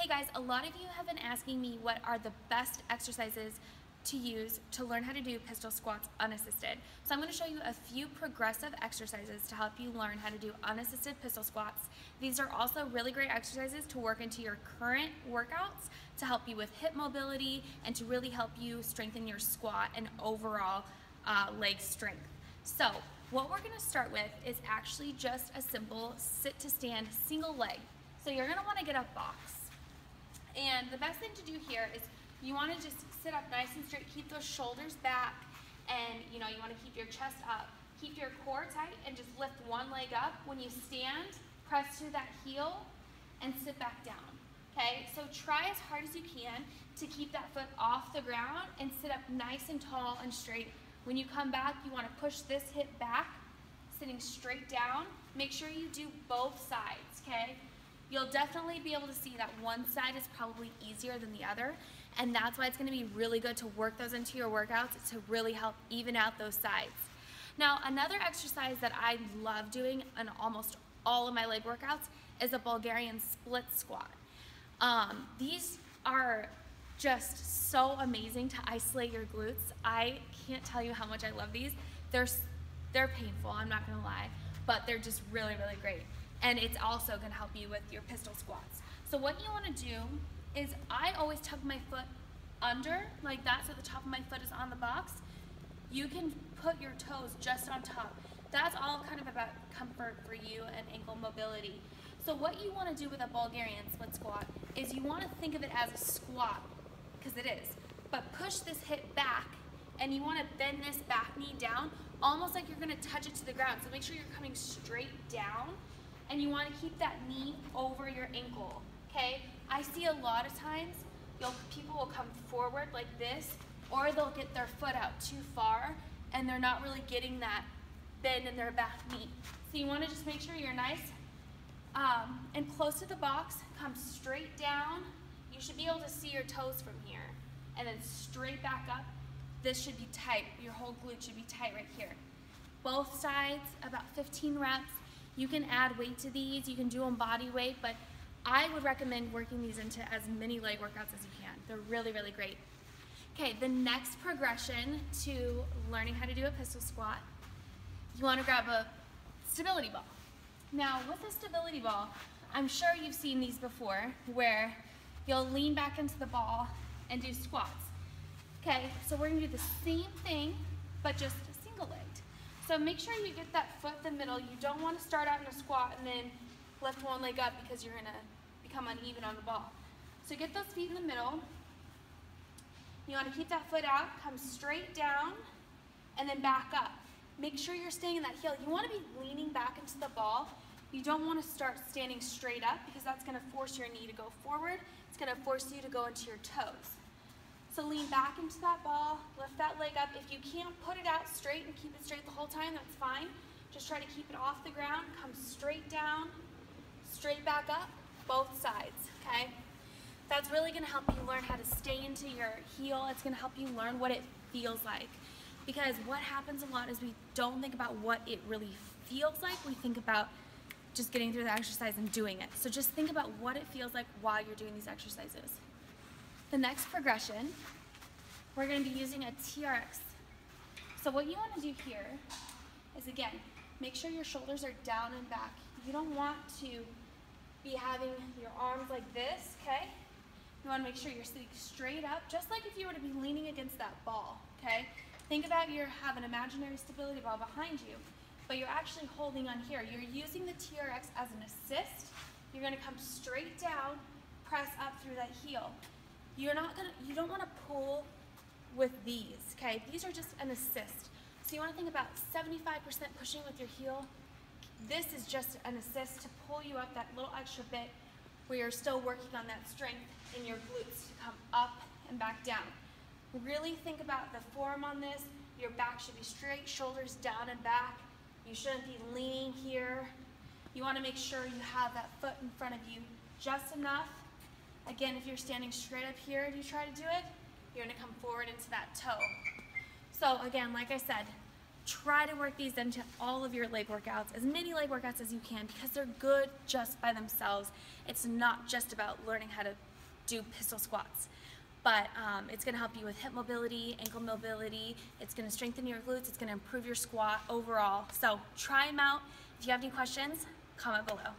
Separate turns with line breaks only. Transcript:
Hey guys, a lot of you have been asking me what are the best exercises to use to learn how to do pistol squats unassisted. So I'm going to show you a few progressive exercises to help you learn how to do unassisted pistol squats. These are also really great exercises to work into your current workouts to help you with hip mobility and to really help you strengthen your squat and overall leg strength. So what we're going to start with is actually just a simple sit to stand single leg. So you're going to want to get a box. And the best thing to do here is you want to just sit up nice and straight, keep those shoulders back, and you want to keep your chest up. Keep your core tight and just lift one leg up. When you stand, press through that heel and sit back down. Okay, so try as hard as you can to keep that foot off the ground and sit up nice and tall and straight. When you come back, you want to push this hip back, sitting straight down. Make sure you do both sides, okay? You'll definitely be able to see that one side is probably easier than the other, and that's why it's going to be really good to work those into your workouts to really help even out those sides. Now, another exercise that I love doing in almost all of my leg workouts is a Bulgarian split squat. These are just so amazing to isolate your glutes. I can't tell you how much I love these. They're painful, I'm not going to lie, but they're just really, really great. And it's also going to help you with your pistol squats. So what you want to do is I always tuck my foot under like that so the top of my foot is on the box. You can put your toes just on top. That's all kind of about comfort for you and ankle mobility. So what you want to do with a Bulgarian split squat is you want to think of it as a squat, because it is, but push this hip back and you want to bend this back knee down almost like you're going to touch it to the ground. So make sure you're coming straight down. And you want to keep that knee over your ankle, okay? I see a lot of times people will come forward like this, or they'll get their foot out too far, and they're not really getting that bend in their back knee. So you want to just make sure you're nice and close to the box. Come straight down. You should be able to see your toes from here, and then straight back up. This should be tight. Your whole glute should be tight right here. Both sides, about 15 reps. You can add weight to these, you can do them body weight, but I would recommend working these into as many leg workouts as you can. They're really, really great. Okay, the next progression to learning how to do a pistol squat, you want to grab a stability ball. Now, with a stability ball, I'm sure you've seen these before, where you'll lean back into the ball and do squats. Okay, so we're going to do the same thing, but just single-legged. So make sure you get that foot in the middle. You don't want to start out in a squat and then lift one leg up because you're going to become uneven on the ball. So get those feet in the middle. You want to keep that foot out, come straight down, and then back up. Make sure you're staying in that heel. You want to be leaning back into the ball. You don't want to start standing straight up because that's going to force your knee to go forward. It's going to force you to go into your toes. So lean back into that ball, lift that leg up. If you can't put it out straight and keep it straight the whole time, that's fine. Just try to keep it off the ground, come straight down, straight back up, both sides, okay? That's really gonna help you learn how to stay into your heel. It's gonna help you learn what it feels like. Because what happens a lot is we don't think about what it really feels like. We think about just getting through the exercise and doing it. So just think about what it feels like while you're doing these exercises. The next progression, we're going to be using a TRX. So what you want to do here is, again, make sure your shoulders are down and back. You don't want to be having your arms like this, okay? You want to make sure you're sitting straight up, just like if you were to be leaning against that ball, okay? Think about you have an imaginary stability ball behind you, but you're actually holding on here. You're using the TRX as an assist. You're going to come straight down, press up through that heel. You don't want to pull with these, okay? These are just an assist. So you want to think about 75% pushing with your heel. This is just an assist to pull you up that little extra bit where you're still working on that strength in your glutes to come up and back down. Really think about the form on this. Your back should be straight, shoulders down and back. You shouldn't be leaning here. You want to make sure you have that foot in front of you just enough. Again, if you're standing straight up here and you try to do it, you're going to come forward into that toe. So again, like I said, try to work these into all of your leg workouts, as many leg workouts as you can, because they're good just by themselves. It's not just about learning how to do pistol squats. But it's going to help you with hip mobility, ankle mobility. It's going to strengthen your glutes. It's going to improve your squat overall. So try them out. If you have any questions, comment below.